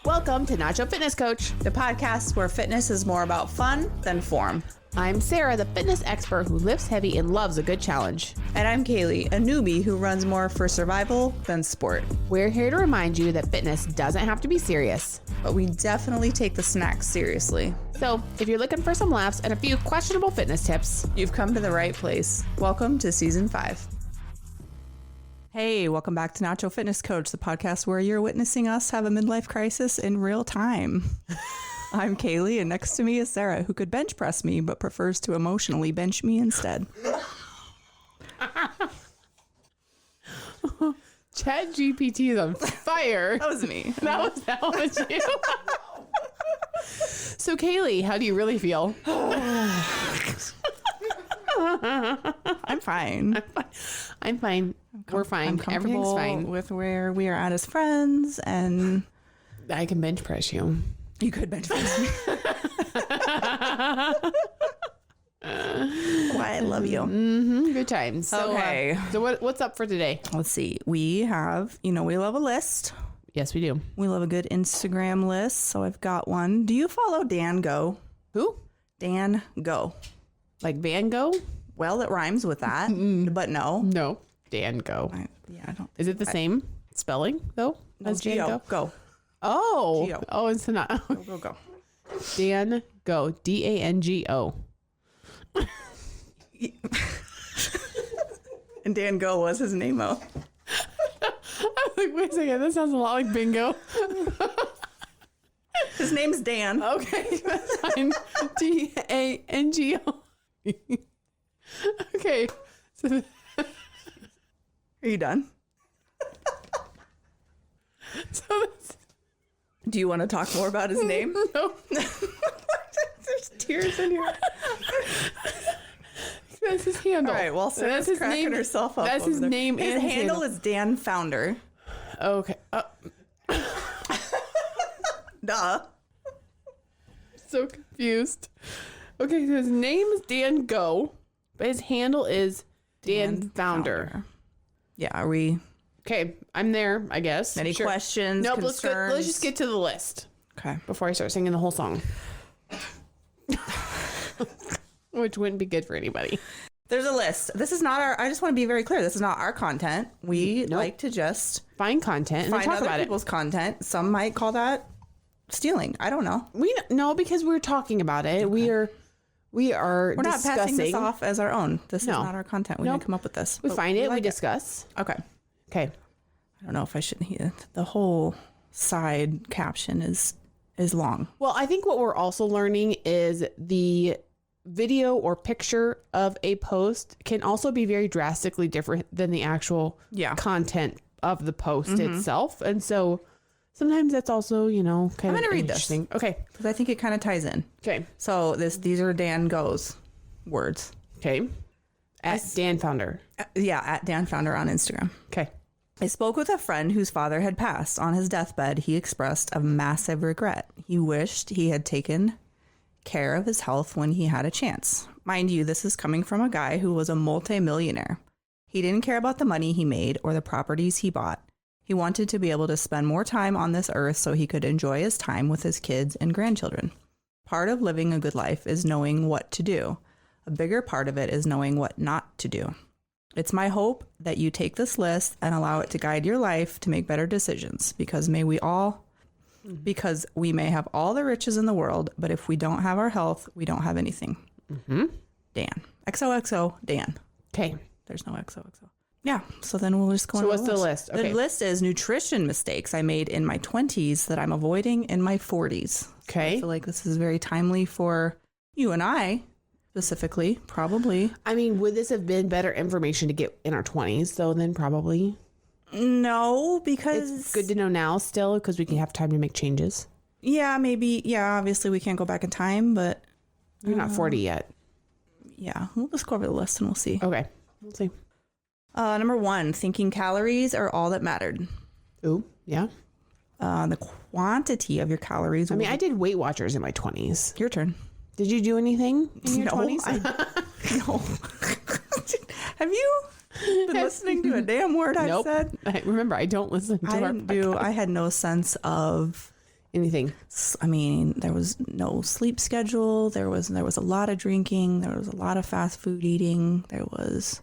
Welcome to Nacho Fitness Coach, the podcast where fitness is more about fun than form. I'm Sara, the fitness expert who lifts heavy and loves a good challenge. And I'm Caleigh, a newbie who runs more for survival than sport. We're here to remind you that fitness doesn't have to be serious, but we definitely take the snacks seriously. So if you're looking for some laughs and a few questionable fitness tips, you've come to the right place. Welcome to season 5. Hey, welcome back to Nacho Fitness Coach, the podcast where you're witnessing us have a midlife crisis in real time. I'm Caleigh, and next to me is Sara, who could bench press me, but prefers to emotionally bench me instead. ChatGPT is on fire. That was me. That was you. So, Caleigh, how do you really feel? I'm fine. I'm fine. We're fine. I'm comfortable Everything's fine with where we are at as friends, and I can bench press you. You could bench press me. Why I love you. Mm-hmm. Good times. So, okay. So what's up for today? Let's see. We have, we love a list. Yes, we do. We love a good Instagram list. So I've got one. Do you follow Dan Go? Who? Dan Go. Like Van Gogh? Well, it rhymes with that, but no. No. Dan Go. I don't. Is it the same spelling though? No, as Dan Go? Go. Oh. Geo. Oh, it's not. Go. Dan Go. DANGO. And Dan Go was his name, though. I was like, wait a second, that sounds a lot like bingo. His name's Dan. Okay, that's fine. DANGO. Okay. So Are you done? Do you want to talk more about his name? No. There's tears in here. That's his handle. All right, well, Sarah's cracking herself up. That's his name. His handle is Dan Founder. Okay. Duh. So confused. Okay, so his name is Dan Go, but his handle is Dan Founder. Yeah, are we? Okay, I'm there, I guess. Any questions, nope, concerns? let's just get to the list. Okay. Before I start singing the whole song. Which wouldn't be good for anybody. There's a list. This is not our, I just want to be very clear. This is not our content. We like to just find content and find talk other about people's content. Some might call that stealing. I don't know. No, because we're talking about it. Okay. We're not discussing. passing this off as our own. This is not our content. We didn't come up with this. We find it. Like we discuss. Okay. Okay. I don't know if I should hear the whole side caption is long. Well, I think what we're also learning is the video or picture of a post can also be very drastically different than the actual content of the post itself. And so sometimes that's also, kind of I'm going to read this. Okay. Because I think it kind of ties in. Okay. So these are Dan Go's words. Okay. At Dan Founder. Yeah, at Dan Founder on Instagram. Okay. I spoke with a friend whose father had passed. On his deathbed, he expressed a massive regret. He wished he had taken care of his health when he had a chance. Mind you, this is coming from a guy who was a multi-millionaire. He didn't care about the money he made or the properties he bought. He wanted to be able to spend more time on this earth so he could enjoy his time with his kids and grandchildren. Part of living a good life is knowing what to do. A bigger part of it is knowing what not to do. It's my hope that you take this list and allow it to guide your life to make better decisions, because we may have all the riches in the world, but if we don't have our health, we don't have anything. Dan. XOXO Dan. Okay. There's no XOXO. Yeah. So then we'll just go on. So what's the list? Okay. The list is nutrition mistakes I made in my 20s that I'm avoiding in my 40s. Okay. So I feel like this is very timely for you and I. Specifically, probably. I mean, would this have been better information to get in our 20s, though, then probably? No, because... It's good to know now still, because we can have time to make changes. Yeah, maybe. Yeah, obviously we can't go back in time, but... You're not 40 yet. Yeah, we'll just go over the list and we'll see. Okay, we'll see. Number 1, thinking calories are all that mattered. Ooh, yeah. The quantity of your calories... I did Weight Watchers in my 20s. Your turn. Did you do anything in your 20s? No. Have you been listening to a damn word I've said? Remember, I don't listen to our podcast. I had no sense of anything? I mean, there was no sleep schedule. There was a lot of drinking. There was a lot of fast food eating. There was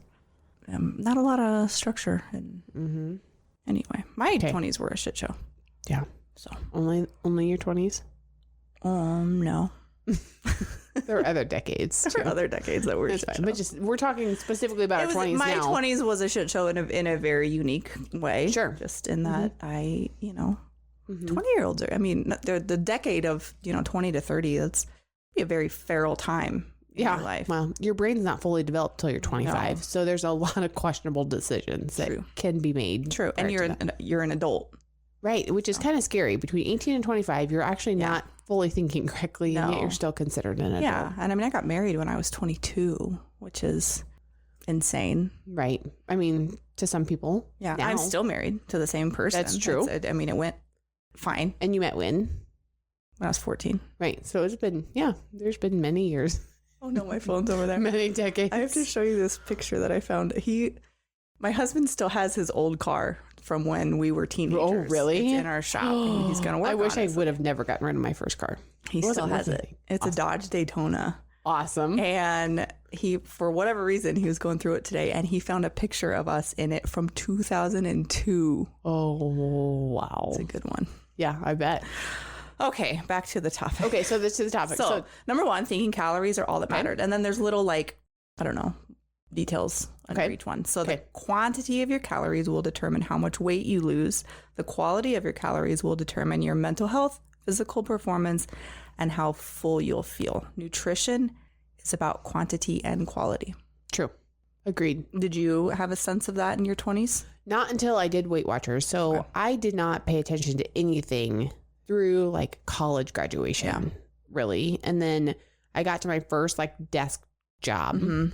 not a lot of structure. And anyway, my 20s were a shit show. Yeah. So only your 20s? No. There were other decades. There were other decades that were shit show. But we're talking specifically about our 20s my now. My 20s was a shit show in a very unique way. Sure. Just in that 20-year-olds are, I mean, the decade of, 20 to 30, that's a very feral time in your life. Well, your brain's not fully developed till you're 25. No. So there's a lot of questionable decisions that can be made. True. And you're an adult. Right. Which is kind of scary. Between 18 and 25, you're actually not fully thinking correctly, and yet you're still considered an adult. Yeah. And I mean, I got married when I was 22, which is insane. Right. I mean, to some people. Yeah. Now, I'm still married to the same person. That's true. I mean, it went fine. And you met when? When I was 14. Right. So it's been, there's been many years. Oh no, my phone's over there. Many decades. I have to show you this picture that I found. My husband still has his old car from when we were teenagers. Oh, really? It's in our shop. And he's going to work on it. I wish I would have never gotten rid of my first car. He still has it. It's awesome. A Dodge Daytona. Awesome. And he, for whatever reason, he was going through it today, and he found a picture of us in it from 2002. Oh, wow. It's a good one. Yeah, I bet. Okay, back to the topic. Okay, so this is the topic. So number one, thinking calories are all that mattered. And then there's little, details under each one. So the quantity of your calories will determine how much weight you lose. The quality of your calories will determine your mental health, physical performance, and how full you'll feel. Nutrition is about quantity and quality. True. Agreed. Did you have a sense of that in your 20s? Not until I did Weight Watchers. So I did not pay attention to anything through college graduation, really. And then I got to my first desk job. Mm-hmm.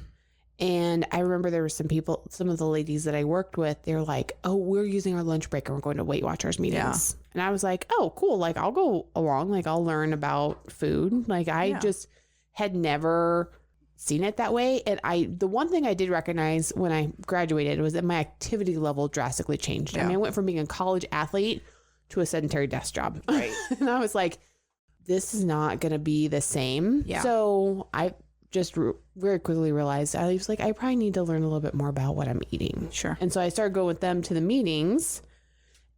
And I remember there were some of the ladies that I worked with, they're like, oh, we're using our lunch break and we're going to Weight Watchers meetings. Yeah. And I was like, oh, cool. I'll go along. I'll learn about food. I just had never seen it that way. And the one thing I did recognize when I graduated was that my activity level drastically changed. Yeah. I mean, I went from being a college athlete to a sedentary desk job. Right. And I was like, this is not going to be the same. Yeah. So I just very quickly realized, I was like, I probably need to learn a little bit more about what I'm eating. Sure. And so I started going with them to the meetings.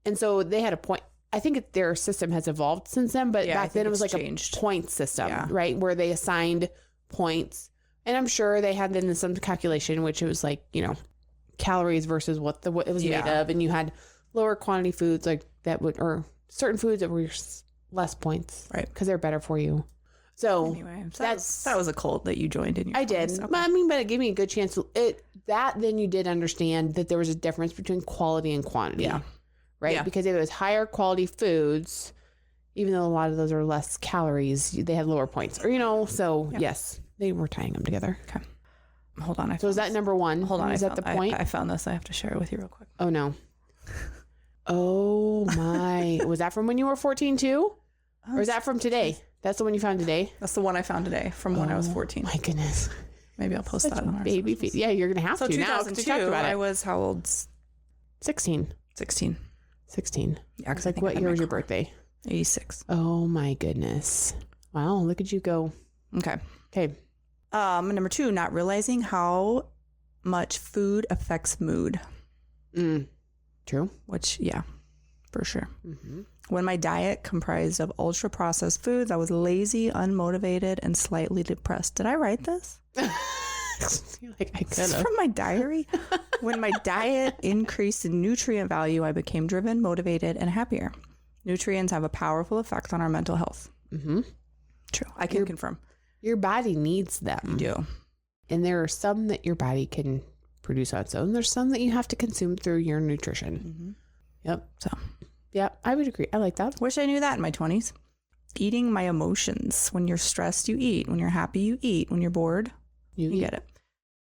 And so they had a point. I think their system has evolved since then, but back then it was changed. A point system, right? Where they assigned points. And I'm sure they had then some calculation, which it was calories versus what it was made of. And you had lower quantity foods or certain foods that were less points. Right. Because they're better for you. So anyway, that was a cult that you joined in your 20s. I did. Okay. But it gave me a good chance. Then you did understand that there was a difference between quality and quantity. Yeah. Right? Yeah. Because if it was higher quality foods, even though a lot of those are less calories, they had lower points. Or, yes, they were tying them together. Okay. Hold on. So is that number one? Hold on. Is that the point? I found this. I have to share it with you real quick. Oh, no. Oh, my. Was that from when you were 14 too? Or is that from today? That's the one you found today? That's the one I found today from when I was 14. My goodness. Maybe I'll post that on our baby feed. Yeah, you're going to have to now. So 2002, I was how old? 16. 16. Yeah, because what year was your birthday? 86. Oh, my goodness. Wow, look at you go. Okay. Number 2, not realizing how much food affects mood. True. Which, for sure. Mm-hmm. When my diet comprised of ultra-processed foods, I was lazy, unmotivated, and slightly depressed. Did I write this? You're like, I could have. This is from my diary. When my diet increased in nutrient value, I became driven, motivated, and happier. Nutrients have a powerful effect on our mental health. Mm-hmm. True. I can confirm. Your body needs them. You do. And there are some that your body can produce on its own. There's some that you have to consume through your nutrition. Mm-hmm. Yep. So, yeah, I would agree. I like that. Wish I knew that in my 20s. Eating my emotions. When you're stressed, you eat. When you're happy, you eat. When you're bored, you get it.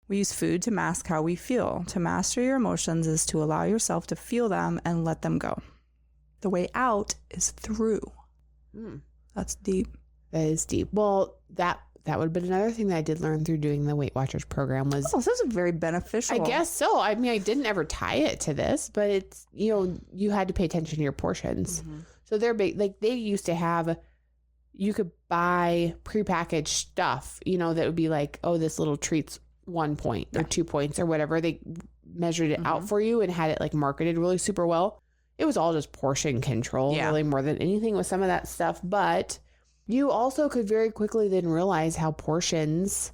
We use food to mask how we feel. To master your emotions is to allow yourself to feel them and let them go. The way out is through. That's deep. That is deep. Well, that would have been another thing that I did learn through doing the Weight Watchers program was... Oh, this is very beneficial. I guess so. I mean, I didn't ever tie it to this, but it's, you had to pay attention to your portions. Mm-hmm. So they're big. Like they used to have, you could buy prepackaged stuff, you know, that would be like, oh, this little treat's 1 point or 2 points or whatever. They measured it out for you and had it like marketed really super well. It was all just portion control, really, more than anything with some of that stuff. But you also could very quickly then realize how portions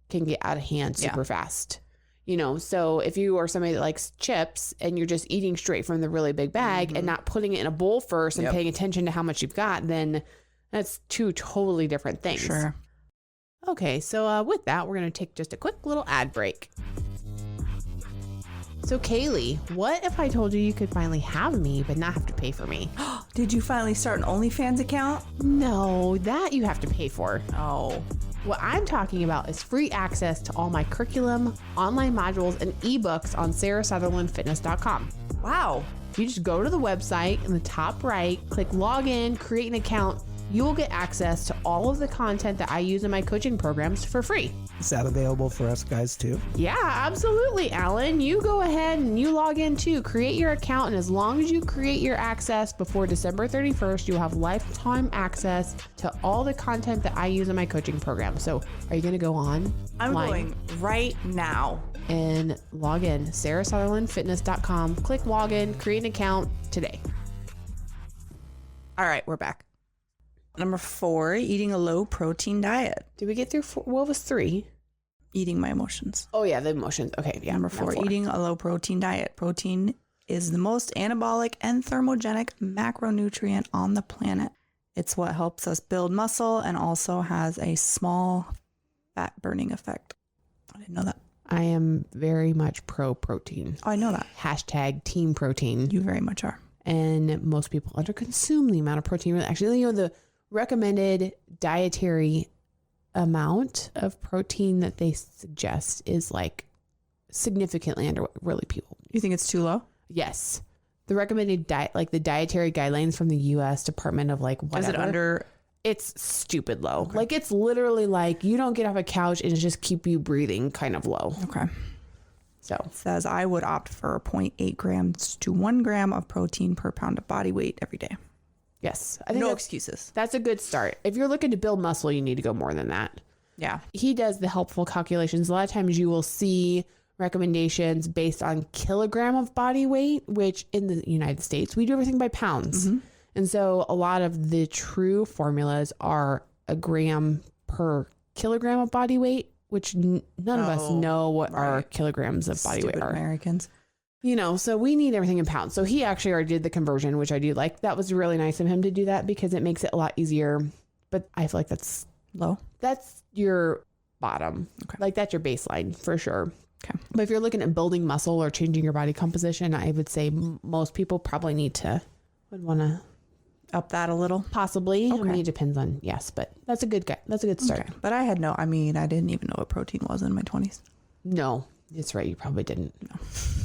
can get out of hand super fast. You know, so if you are somebody that likes chips and you're just eating straight from the really big bag and not putting it in a bowl first and paying attention to how much you've got, then that's two totally different things. Sure. Okay, so with that, we're going to take just a quick little ad break. So Caleigh, what if I told you could finally have me but not have to pay for me? Did you finally start an OnlyFans account? No, that you have to pay for. Oh. What I'm talking about is free access to all my curriculum, online modules, and ebooks on sarasutherlandfitness.com. Wow. You just go to the website in the top right, click login, create an account. You will get access to all of the content that I use in my coaching programs for free. Is that available for us guys too? Yeah, absolutely, Alan. You go ahead and you log in too. Create your account, and as long as you create your access before December 31st, you'll have lifetime access to all the content that I use in my coaching program. So are you going to go on? I'm going right now. And log in, sarasutherlandfitness.com. Click login, create an account today. All right, we're back. Number 4, eating a low protein diet. Did we get through 4? What was 3? Eating my emotions. Oh yeah, the emotions. Okay, yeah. Number 4, eating a low protein diet. Protein is the most anabolic and thermogenic macronutrient on the planet. It's what helps us build muscle and also has a small fat burning effect. I didn't know that. I am very much pro protein. Oh, I know that. Hashtag team protein. You very much are. And most people underconsume the amount of protein. Actually, you know, the recommended dietary amount of protein that they suggest is like significantly under what really people. You think it's too low? Yes. The recommended diet, like the dietary guidelines from the U.S. Department of like whatever. Is it under? It's stupid low. Okay. Like it's literally like you don't get off a couch and it's just keep you breathing kind of low. Okay. So it says I would opt for 0.8 grams to 1 gram of protein per pound of body weight every day. Yes. I think no excuses. That's a good start. If you're looking to build muscle, you need to go more than that. Yeah. He does the helpful calculations. A lot of times you will see recommendations based on kilogram of body weight, which in the United States, we do everything by pounds. Mm-hmm. And so a lot of the true formulas are a gram per kilogram of body weight, which none of us know what our kilograms of body weight are. Americans. You know, so we need everything in pounds. So he actually already did the conversion, which I do like. That was really nice of him to do that because it makes it a lot easier. But I feel like that's low. That's your bottom. Okay. Like that's your baseline for sure. Okay. But if you're looking at building muscle or changing your body composition, I would say most people probably would want to up that a little. Possibly. Okay. I mean, it depends on, yes, but that's a good start. Okay. But I didn't even know what protein was in my 20s. No, that's right. You probably didn't. No.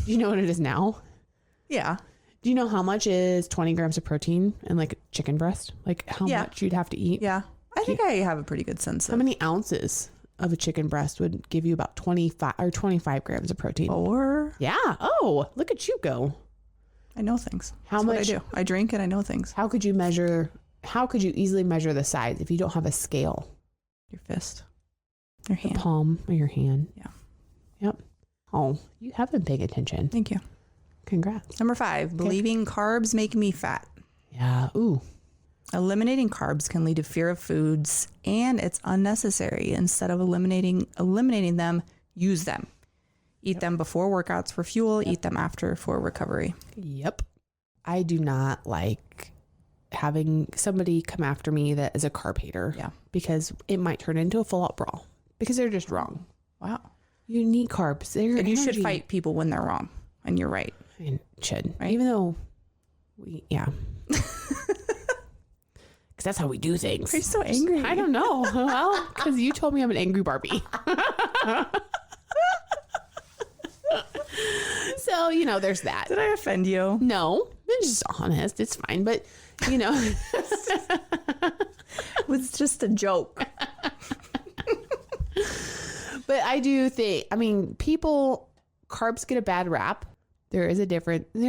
Do you know what it is now? Yeah. Do you know how much is 20 grams of protein in like chicken breast? Like how much you'd have to eat? Yeah. I think I have a pretty good sense of. How many ounces of a chicken breast would give you about 25 grams of protein? 4? Yeah. Oh, look at you go. I know things. That's what I do. I drink and I know things. How could you easily measure the size if you don't have a scale? Your fist. Your hand. The palm of your hand. Yeah. Yep. Oh, you have been paying attention. Thank you. Congrats. Number 5, believing carbs make me fat. Yeah. Ooh. Eliminating carbs can lead to fear of foods and it's unnecessary. Instead of eliminating them, use them. Eat them before workouts for fuel, eat them after for recovery. Yep. I do not like having somebody come after me that is a carb hater. Yeah. Because it might turn into a full out brawl because they're just wrong. Wow. You need carbs. And you should fight people when they're wrong. And you're right. I should. Right? Even though because that's how we do things. Are you so angry? I don't know. Well, because you told me I'm an angry Barbie. So, there's that. Did I offend you? No, I'm just honest. It's fine. But, it was just a joke. But I do think, carbs get a bad rap. There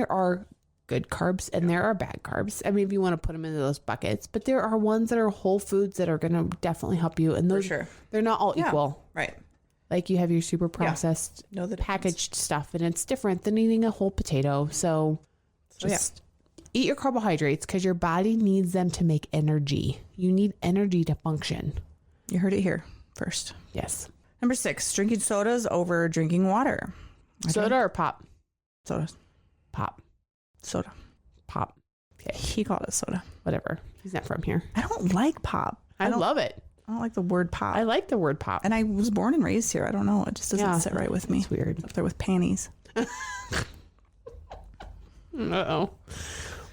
are good carbs and there are bad carbs. I mean, if you want to put them into those buckets, but there are ones that are whole foods that are going to definitely help you. And those, they're not all equal. Right. Like you have your super processed packaged stuff, and it's different than eating a whole potato. So just eat your carbohydrates because your body needs them to make energy. You need energy to function. You heard it here first. Yes. Number 6, drinking sodas over drinking water. Soda or pop? Soda. Pop. Soda. Pop. Okay. He called it soda. Whatever. He's not from here. I don't like pop. I love it. I don't like the word pop. I like the word pop. And I was born and raised here. I don't know. It just doesn't sit right with me. It's weird. Up there with panties. Uh-oh.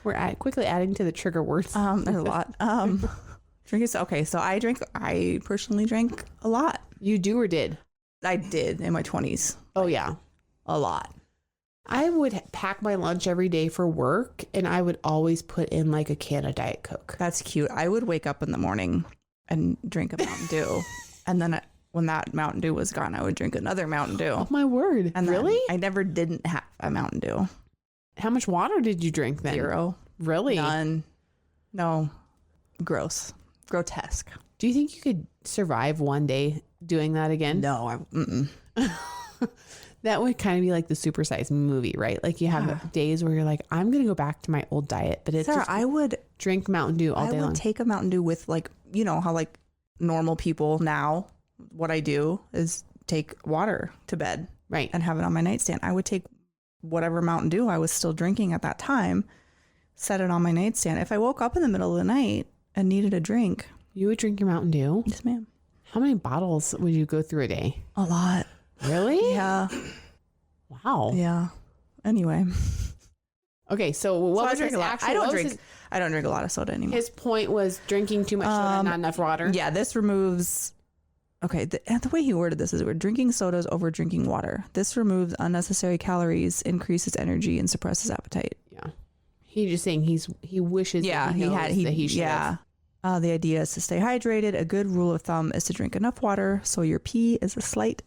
We're quickly adding to the trigger words. There's a lot. Drinking. Okay, so I personally drank a lot. You do or did? I did in my 20s. Oh, yeah. A lot. I would pack my lunch every day for work, and I would always put in like a can of Diet Coke. That's cute. I would wake up in the morning and drink a Mountain Dew. And then when that Mountain Dew was gone, I would drink another Mountain Dew. Oh, my word. And really? I never didn't have a Mountain Dew. How much water did you drink then? 0. Really? None. No. Gross. Grotesque. Do you think you could survive one day doing that again? No. That would kind of be like the Supersize movie, right? Like you have days where you're like, I'm going to go back to my old diet, but it's Sarah, just I would drink Mountain Dew all day long. I would take a Mountain Dew with like, you know how like normal people now, what I do is take water to bed. Right. And have it on my nightstand. I would take whatever Mountain Dew I was still drinking at that time, set it on my nightstand. If I woke up in the middle of the night and needed a drink. You would drink your Mountain Dew? Yes, ma'am. How many bottles would you go through a day? A lot. Really? Yeah. Wow. Yeah. Anyway. Okay, so what was his actual... I don't drink a lot of soda anymore. His point was drinking too much soda and not enough water? Yeah, this removes... Okay, the way he worded this is we're drinking sodas over drinking water. This removes unnecessary calories, increases energy, and suppresses appetite. Yeah. He's just saying he wishes that he should have. The idea is to stay hydrated. A good rule of thumb is to drink enough water so your pee is a slight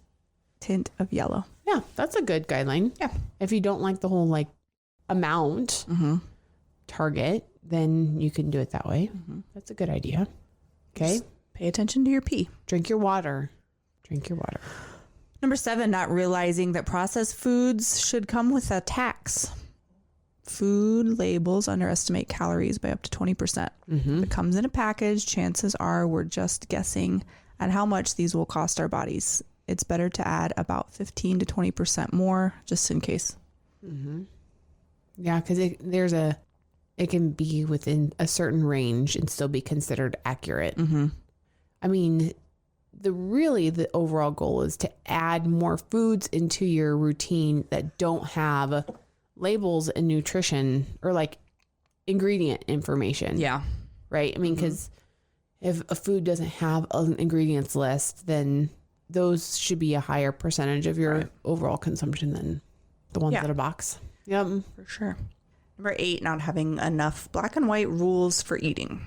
tint of yellow. Yeah, that's a good guideline. Yeah. If you don't like the whole like amount target, then you can do it that way. That's a good idea. Okay. Just pay attention to your pee. Drink your water. Drink your water. Number 7, not realizing that processed foods should come with a tax. Food labels underestimate calories by up to 20%. If it comes in a package, chances are we're just guessing at how much these will cost our bodies. It's better to add about 15 to 20% more just in case. Yeah, because it can be within a certain range and still be considered accurate. I mean, the overall goal is to add more foods into your routine that don't have labels and nutrition or like ingredient information. Yeah. Right. I mean, because if a food doesn't have an ingredients list, then those should be a higher percentage of your overall consumption than the ones in a box. Yep. For sure. Number 8, not having enough black and white rules for eating.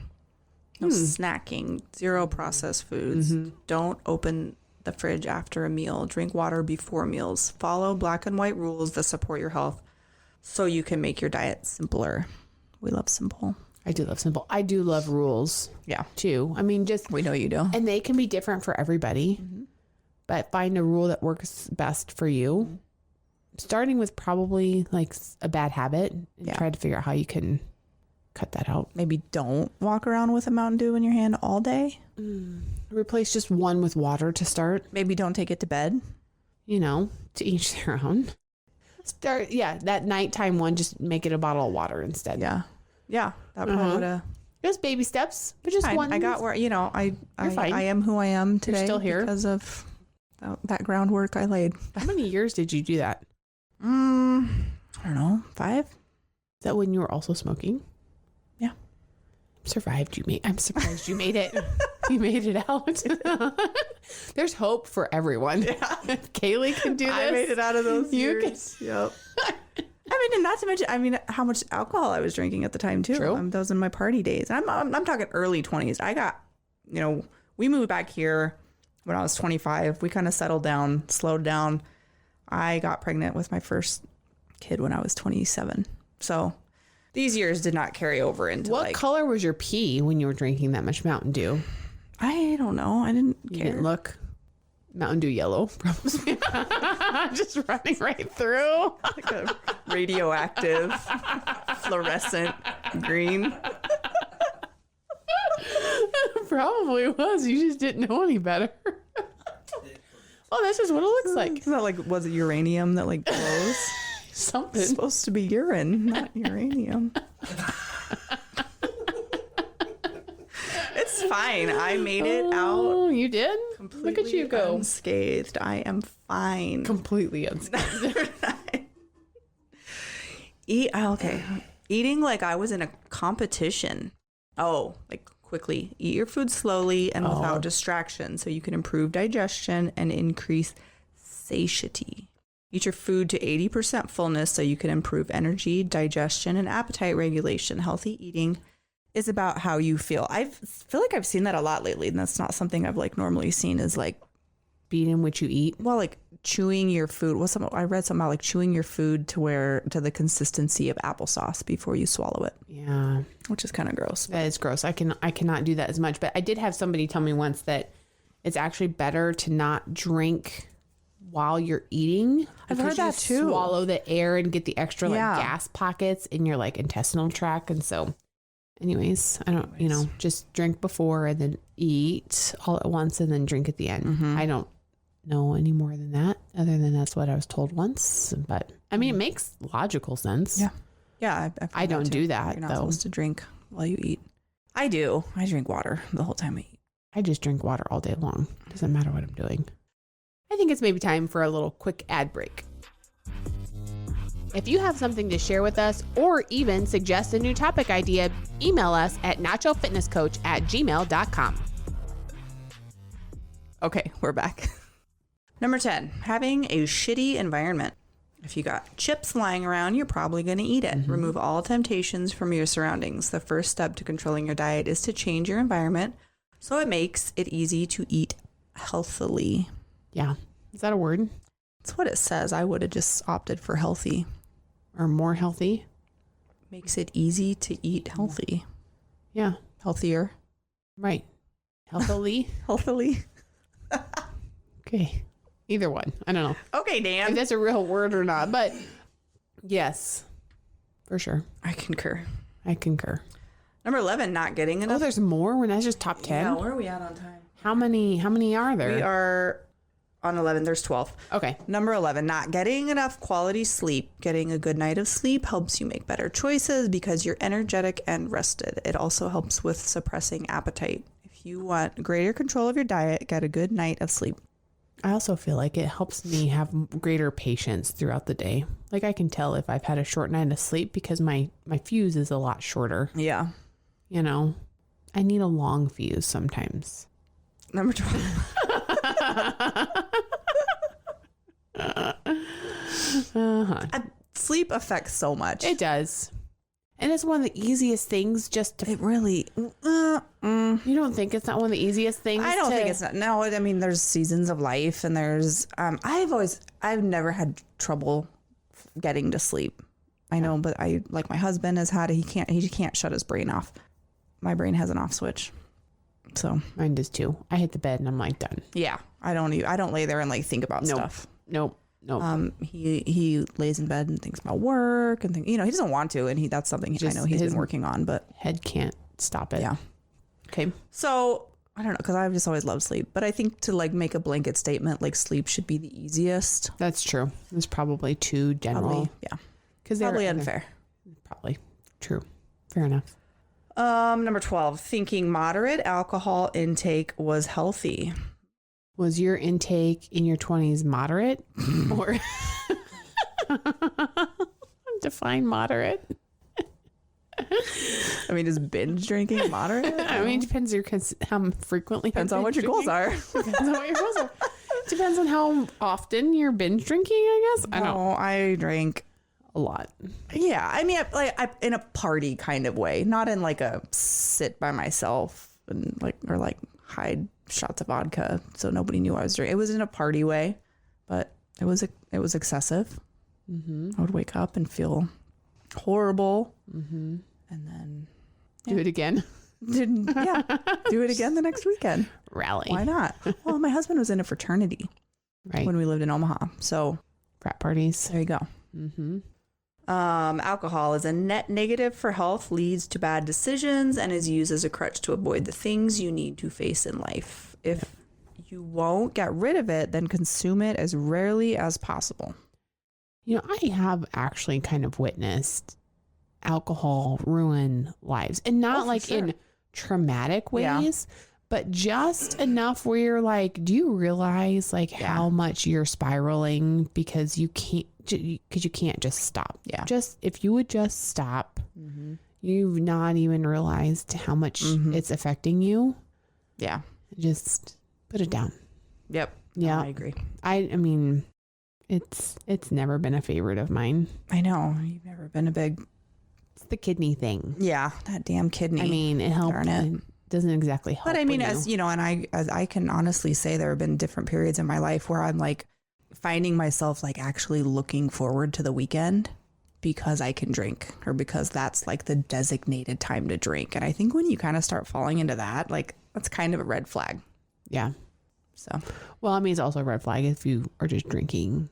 No snacking, 0 processed foods. Don't open the fridge after a meal. Drink water before meals. Follow black and white rules that support your health so you can make your diet simpler. We love simple. I do love simple. I do love rules. Yeah. Too. I mean, we know you do. And they can be different for everybody. But find a rule that works best for you. Starting with probably like a bad habit and try to figure out how you can cut that out. Maybe don't walk around with a Mountain Dew in your hand all day. Replace just one with water to start. Maybe don't take it to bed. You know, to each their own. That nighttime one, just make it a bottle of water instead. Yeah. That probably would have. Just baby steps, but just one. I got where, I am who I am today. You're still here because of that groundwork I laid. How many years did you do that? I don't know, 5. Is that when you were also smoking? Yeah. I'm surprised you made it. You made it out. There's hope for everyone. Yeah. If Caleigh can do this. I made it out of those years. Yep. I mean, and not to mention, how much alcohol I was drinking at the time too. True. Those in my party days. I'm talking early 20s. I got, we moved back here when I was 25. We kind of settled down, slowed down. I got pregnant with my first kid when I was 27. So These years did not carry over into What color was your pee when you were drinking that much Mountain Dew? I don't know. I didn't care. Didn't look. Mountain Dew yellow. Just running right through. Like a radioactive, fluorescent green. Probably was. You just didn't know any better. Oh, this is what it looks like. Is that like, was it uranium that like glows? Something. It's supposed to be urine, not uranium. It's fine. I made it out. Oh, you did? Completely Look at you go. Unscathed. I am fine. Completely unscathed. Okay. Eating like I was in a competition. Oh, like quickly. Eat your food slowly and without distraction so you can improve digestion and increase satiety. Eat your food to 80% fullness so you can improve energy, digestion, and appetite regulation. Healthy eating is about how you feel. I feel like I've seen that a lot lately, and that's not something I've like normally seen is like being what you eat. Well, like chewing your food. I read something about like chewing your food to the consistency of applesauce before you swallow it. Yeah. Which is kind of gross. That is gross. I cannot do that as much, but I did have somebody tell me once that it's actually better to not drink while you're eating. I've heard that too. Swallow the air and get the extra gas pockets in your like intestinal tract. And so anyways, just drink before and then eat all at once and then drink at the end. Mm-hmm. I don't know any more than that, other than that's what I was told once. But I mean, it makes logical sense. Yeah. Yeah. I don't do that. You're not supposed to drink while you eat. I do. I drink water the whole time I eat. I just drink water all day long. Doesn't matter what I'm doing. I think it's maybe time for a little quick ad break. If you have something to share with us or even suggest a new topic idea, email us at nachofitnesscoach@gmail.com. Okay, we're back. Number 10, having a shitty environment. If you got chips lying around, you're probably going to eat it. Mm-hmm. Remove all temptations from your surroundings. The first step to controlling your diet is to change your environment so it makes it easy to eat healthily. Yeah. Is that a word? It's what it says. I would have just opted for healthy. Or more healthy. Makes it easy to eat healthy. Yeah. Healthier. Right. Healthily. Healthily. Okay. Either one. I don't know. Okay, Dan. If that's a real word or not. But yes. For sure. I concur. Number 11, not getting enough. Oh, there's more? When that's just top 10? Yeah, where are we at on time? How many are there? We are on 11. There's 12. Okay. Number 11, not getting enough quality sleep. Getting a good night of sleep helps you make better choices because you're energetic and rested. It also helps with suppressing appetite. If you want greater control of your diet, get a good night of sleep. I also feel like it helps me have greater patience throughout the day. Like I can tell if I've had a short night of sleep because my fuse is a lot shorter. Yeah. You know, I need a long fuse sometimes. Number 12. Sleep affects so much. It does. And it's one of the easiest things just to... It really... You don't think it's not one of the easiest things? I don't think it's not. No, I mean, there's seasons of life and there's... I've never had trouble getting to sleep. I know, but like my husband has had it. He can't shut his brain off. My brain has an off switch. So mine does too. I hit the bed and I'm like done. Yeah. I don't lay there and like think about stuff. Nope. He lays in bed and thinks about work and he doesn't want to, and that's something I know he's been working on, but head can't stop it. Yeah. Okay. So I don't know, because I've just always loved sleep, but I think to like make a blanket statement, like sleep should be the easiest. That's true. It's probably too general. Probably, yeah. Because probably unfair. Probably true. Fair enough. Number 12, thinking moderate alcohol intake was healthy. Was your intake in your 20s moderate? Or define moderate? I mean, is binge drinking moderate? I mean, it depends how frequently. Depends on what your goals are. Depends on what your goals are. Depends on how often you're binge drinking, I guess. I drank a lot. Yeah, I mean, I in a party kind of way, not in like a sit by myself and or hide shots of vodka so nobody knew I was drinking. It was in a party way, but it was excessive. Mm-hmm. I would wake up and feel horrible. And then do it again. do it again the next weekend. Rally. Why not? Well, my husband was in a fraternity when we lived in Omaha. So frat parties. There you go. Alcohol is a net negative for health, leads to bad decisions, and is used as a crutch to avoid the things you need to face in life. If you won't get rid of it, then consume it as rarely as possible. You know, I have actually kind of witnessed alcohol ruin lives, and not in traumatic ways, but just enough where you're like, do you realize how much you're spiraling because you can't just stop. Just if you would just stop, you've not even realized how much it's affecting you. Just put it down. Yeah, I agree. I mean, it's never been a favorite of mine. I know you've never been a big. It's the kidney thing. Yeah, that damn kidney. I mean, it helps. It doesn't exactly help. But I mean, as you know, and I can honestly say there have been different periods in my life where I'm like finding myself like actually looking forward to the weekend because I can drink, or because that's like the designated time to drink. And I think when you kind of start falling into that, like that's kind of a red flag. Yeah. So, well, I mean, it's also a red flag if you are just drinking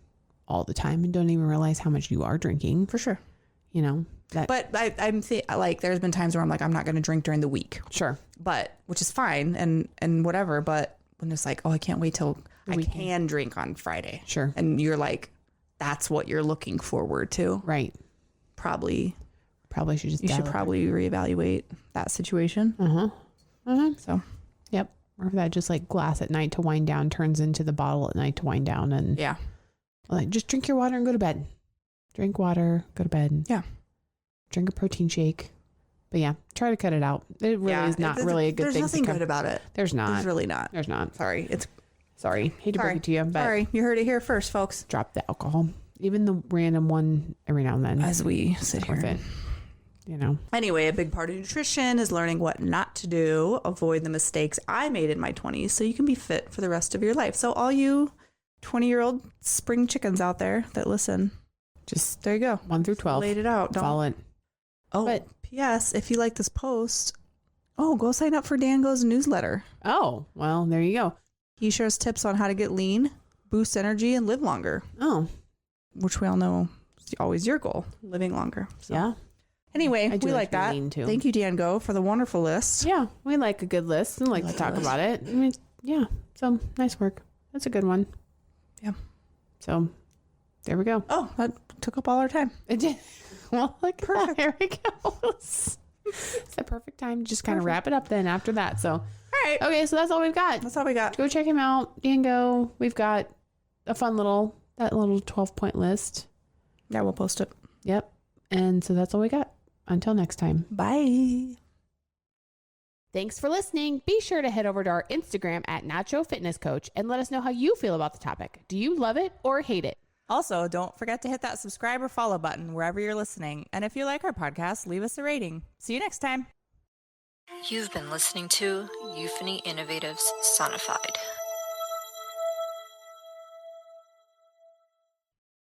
all the time and don't even realize how much you are drinking. For sure. You know, but I'm like, there's been times where I'm like, I'm not going to drink during the week. Sure. But which is fine and whatever. But when it's like, oh, I can't wait till I can drink on Friday. Sure. And you're like, that's what you're looking forward to. Right. Probably should just, you should probably reevaluate that situation. So, yep. Or if that just like glass at night to wind down turns into the bottle at night to wind down, and like just drink your water and go to bed. Drink water, go to bed. Yeah. Drink a protein shake. But yeah, try to cut it out. It really is not really a good thing. There's nothing good about it. There's not. There's really not. There's not. Sorry. Hate to break it to you, but sorry. You heard it here first, folks. Drop the alcohol. Even the random one every now and then. As we sit here. It, you know. Anyway, a big part of nutrition is learning what not to do. Avoid the mistakes I made in my 20s so you can be fit for the rest of your life. So all you 20-year-old spring chickens out there that listen, just there you go. 1 through 12. Laid it out. Follow it. Oh, but P.S. if you like this post, go sign up for Dan Go's newsletter. Oh, well, there you go. He shares tips on how to get lean, boost energy, and live longer. Oh. Which we all know is always your goal, living longer. So. Yeah. Anyway, we like that. Thank you, Dan Go, for the wonderful list. Yeah, we like a good list and like to talk about it. I mean, yeah, so nice work. That's a good one. Yeah. So there we go. Oh, that took up all our time. It did. Well, like, perfect. Here we go. It's the perfect time to just kind of wrap it up then after that. So, all right. Okay, so that's all we've got. That's all we got. Go check him out. Dan Go. We've got a fun little 12-point list. Yeah, we'll post it. Yep. And so that's all we got. Until next time. Bye. Thanks for listening. Be sure to head over to our Instagram at Nacho Fitness Coach and let us know how you feel about the topic. Do you love it or hate it? Also, don't forget to hit that subscribe or follow button wherever you're listening. And if you like our podcast, leave us a rating. See you next time. You've been listening to Euphony Innovatives Sonified.